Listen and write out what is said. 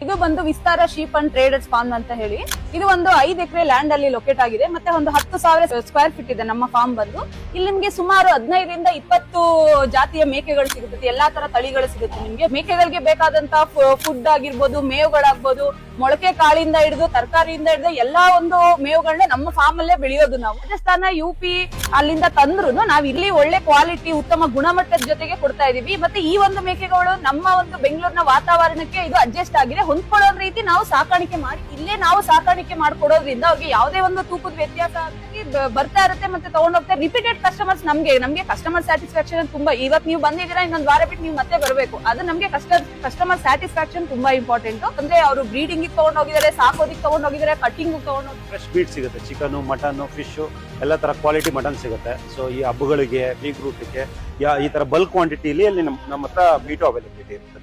ಇದು ಬಂದು ವಿಸ್ತಾರ sheep and traders form ಅಂತ ಹೇಳಿ, ಇದು ಒಂದು 5 ಎಕರೆ ಲ್ಯಾಂಡ್ ಅಲ್ಲಿ ಲೊಕೇಟ್ ಆಗಿದೆ. ಮತ್ತೆ ಒಂದು 10,000 ಸ್ಕ್ವೇರ್ ಫೀಟ್ ಇದೆ ನಮ್ಮ ಫಾರ್ಮ್ ಬಂದು. ಇಲ್ಲಿ ನಿಮ್ಗೆ ಸುಮಾರು 15ರಿಂದ 20 ಜಾತಿಯ ಮೇಕೆಗಳು ಸಿಗುತ್ತೆ, ಎಲ್ಲಾ ತರ ತಳಿಗಳು ಸಿಗುತ್ತೆ ನಿಮ್ಗೆ. ಮೇಕೆಗಳಿಗೆ ಬೇಕಾದಂತ ಫುಡ್ ಆಗಿರ್ಬೋದು, ಮೇವುಗಳಾಗ್ಬೋದು, ಮೊಳಕೆ ಕಾಳಿಂದ ಹಿಡಿದು ತರಕಾರಿಯಿಂದ ಹಿಡಿದು ಎಲ್ಲಾ ಒಂದು ಮೇವುಗಳನ್ನ ನಮ್ಮ ಫಾರ್ಮ್ ಅಲ್ಲೇ ಬೆಳೆಯೋದು ನಾವು. ರಾಜಸ್ಥಾನ, UP ಅಲ್ಲಿಂದ ತಂದ್ರು ನಾವ್ ಇಲ್ಲಿ ಒಳ್ಳೆ ಕ್ವಾಲಿಟಿ, ಉತ್ತಮ ಗುಣಮಟ್ಟದ ಜೊತೆಗೆ ಕೊಡ್ತಾ ಇದೀವಿ. ಮತ್ತೆ ಈ ಒಂದು ಮೇಕೆಗಳು ನಮ್ಮ ಒಂದು ಬೆಂಗಳೂರಿನ ವಾತಾವರಣಕ್ಕೆ ಇದು ಅಡ್ಜಸ್ಟ್ ಆಗಿದೆ, ಹೊಂದ್ಕೊಳ್ಳೋ ರೀತಿ ನಾವು ಸಾಕಾಣಿಕೆ ಮಾಡಿ ಇಲ್ಲೇ ನಾವು ಸಾಕಾಣಿಕೆ ಮಾಡ್ಕೊಡೋದ್ರಿಂದ ಅವ್ರಿಗೆ ಯಾವುದೇ ಒಂದು ತೂಕದ ವ್ಯತ್ಯಾಸ ಬರ್ತಾ ಇರುತ್ತೆ. ಮತ್ತೆ ತಗೊಂಡೋಗ್ತಾರೆ. ರಿಪೀಟೆಡ್ ಕಸ್ಟಮರ್ಸ್ ನಮ್ಗೆ ಕಸ್ಟಮರ್ ಸ್ಯಾಟಿಸ್ಫ್ಯಾಕ್ಷನ್ ತುಂಬಾ. ಇವತ್ತು ನೀವು ಬಂದಿದ್ದೀರಾ, ಇನ್ನೊಂದು ವಾರ ಬಿಟ್ಟು ನೀವು ಮತ್ತೆ ಬರಬೇಕು. ಅದು ನಮ್ಗೆ ಕಸ್ಟಮರ್ ಸ್ಯಾಟಿಸ್ಫ್ಯಾಕ್ಷನ್ ತುಂಬಾ ಇಂಪಾರ್ಟೆಂಟ್. ಅಂದ್ರೆ ಅವರು ಬ್ರೀಡಿಂಗ್ ತಗೊಂಡೋಗಿದ್ದಾರೆ, ಸಾಕೋದಿಕ್ ತಗೊಂಡೋಗಿದ್ದಾರೆ, ಕಟಿಂಗ್ ತಗೊಂಡೋಗಿ. ಫ್ರೆಶ್ ಮೀಟ್ ಸಿಗುತ್ತೆ, ಚಿಕನ್, ಮಟನ್, ಫಿಶ್ ಎಲ್ಲ ತರ ಕ್ವಾಲಿಟಿ ಮಟನ್ ಸಿಗುತ್ತೆ. ಸೊ ಈ ಹಬ್ಬಗಳಿಗೆ, ಬೀಗ್ ರೂಟ್ಗೆ ಈ ತರ ಬಲ್ಕ್ ಕ್ವಾಂಟಿಟಿಲಿ ಅಲ್ಲಿ ನಮ್ಮ ಹತ್ರ ಮೀಟು ಅವೈಲಬಿಲಿಟಿ ಇರುತ್ತೆ.